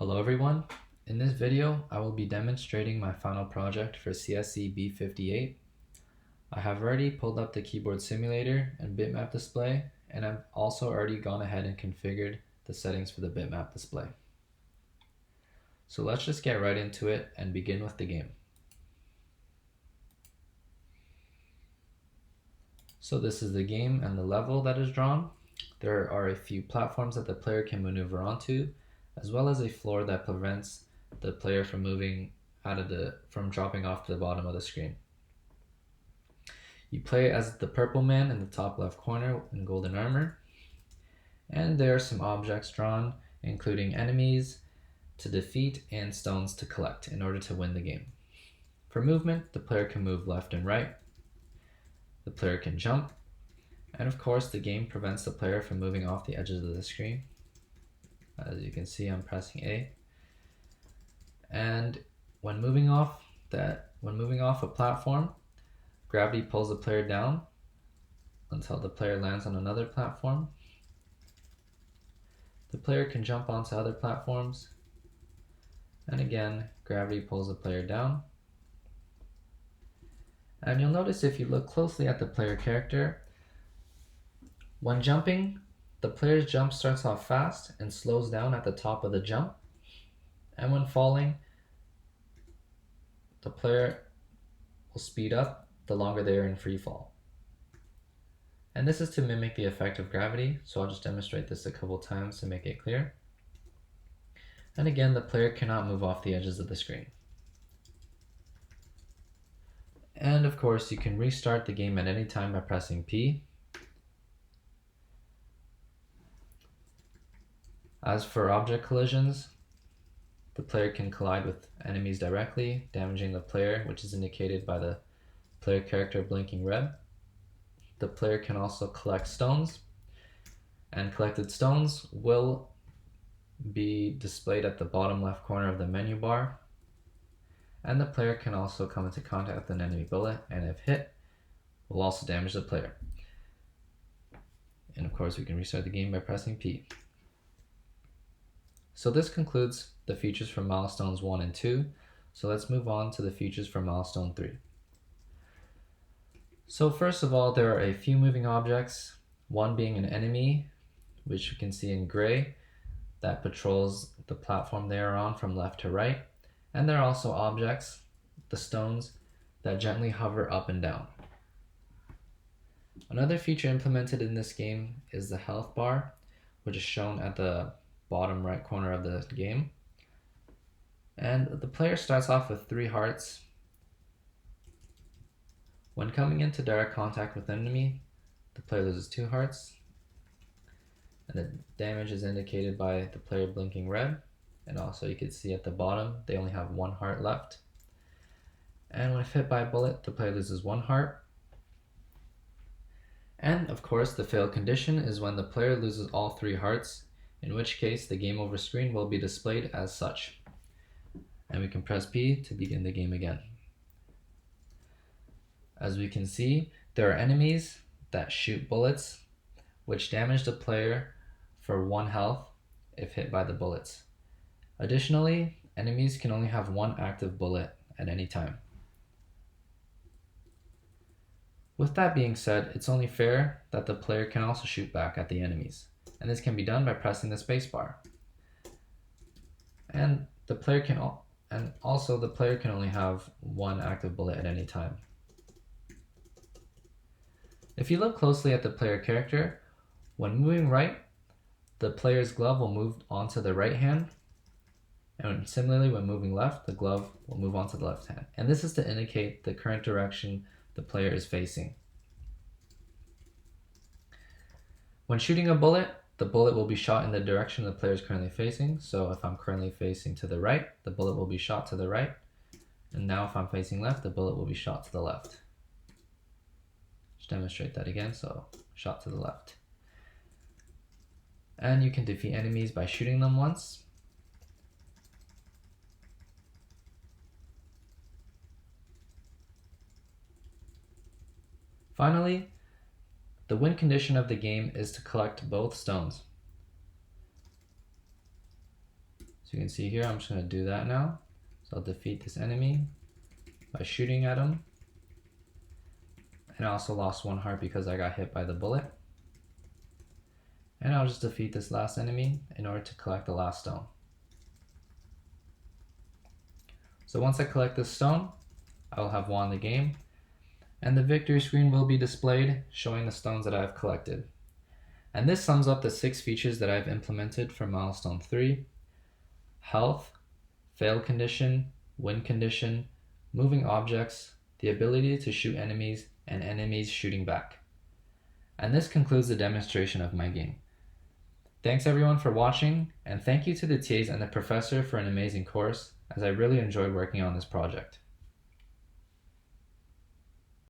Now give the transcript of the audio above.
Hello everyone. In this video, I will be demonstrating my final project for CSCB58. I have already pulled up the keyboard simulator and bitmap display, and I've also already gone ahead and configured the settings for the bitmap display. So let's just get right into it and begin with the game. So this is the game and the level that is drawn. There are a few platforms that the player can maneuver onto, as well as a floor that prevents the player from from dropping off to the bottom of the screen. You play as the purple man in the top left corner in golden armor, and there are some objects drawn, including enemies to defeat and stones to collect in order to win the game. For movement, the player can move left and right, the player can jump, and of course the game prevents the player from moving off the edges of the screen. As you can see, I'm pressing A. And when moving off a platform, gravity pulls the player down until the player lands on another platform. The player can jump onto other platforms, and again, gravity pulls the player down. And you'll notice if you look closely at the player character, when jumping, the player's jump starts off fast and slows down at the top of the jump. And when falling, the player will speed up the longer they are in free fall. And this is to mimic the effect of gravity, so I'll just demonstrate this a couple times to make it clear. And again, the player cannot move off the edges of the screen. And of course, you can restart the game at any time by pressing P. As for object collisions, the player can collide with enemies directly, damaging the player, which is indicated by the player character blinking red. The player can also collect stones, and collected stones will be displayed at the bottom left corner of the menu bar. And the player can also come into contact with an enemy bullet, and if hit, will also damage the player. And of course, we can restart the game by pressing P. So this concludes the features for milestones 1 and 2. So let's move on to the features for milestone 3. So first of all, there are a few moving objects, one being an enemy, which you can see in gray, that patrols the platform they are on from left to right. And there are also objects, the stones, that gently hover up and down. Another feature implemented in this game is the health bar, which is shown at the bottom right corner of the game. And the player starts off with 3 hearts. When coming into direct contact with an enemy, the player loses 2 hearts. And the damage is indicated by the player blinking red. And also you can see at the bottom, they only have 1 heart left. And when hit by a bullet, the player loses 1 heart. And of course, the fail condition is when the player loses all 3 hearts, in which case the game over screen will be displayed as such. And we can press P to begin the game again. As we can see, there are enemies that shoot bullets, which damage the player for 1 health if hit by the bullets. Additionally, enemies can only have 1 active bullet at any time. With that being said, it's only fair that the player can also shoot back at the enemies, and this can be done by pressing the spacebar. And the player can only have 1 active bullet at any time. If you look closely at the player character, when moving right, the player's glove will move onto the right hand, and similarly when moving left, the glove will move onto the left hand. And this is to indicate the current direction the player is facing. When shooting a bullet, the bullet will be shot in the direction the player is currently facing. So if I'm currently facing to the right, the bullet will be shot to the right. And now if I'm facing left, the bullet will be shot to the left. Just demonstrate that again, so shot to the left. And you can defeat enemies by shooting them once. Finally, the win condition of the game is to collect both stones. So you can see here, I'm just going to do that now. So I'll defeat this enemy by shooting at him. And I also lost 1 heart because I got hit by the bullet. And I'll just defeat this last enemy in order to collect the last stone. So once I collect this stone, I will have won the game, and the victory screen will be displayed showing the stones that I've collected. And this sums up the 6 features that I've implemented for milestone 3: health, fail condition, win condition, moving objects, the ability to shoot enemies, and enemies shooting back. And this concludes the demonstration of my game. Thanks everyone for watching, and thank you to the TAs and the professor for an amazing course, as I really enjoyed working on this project.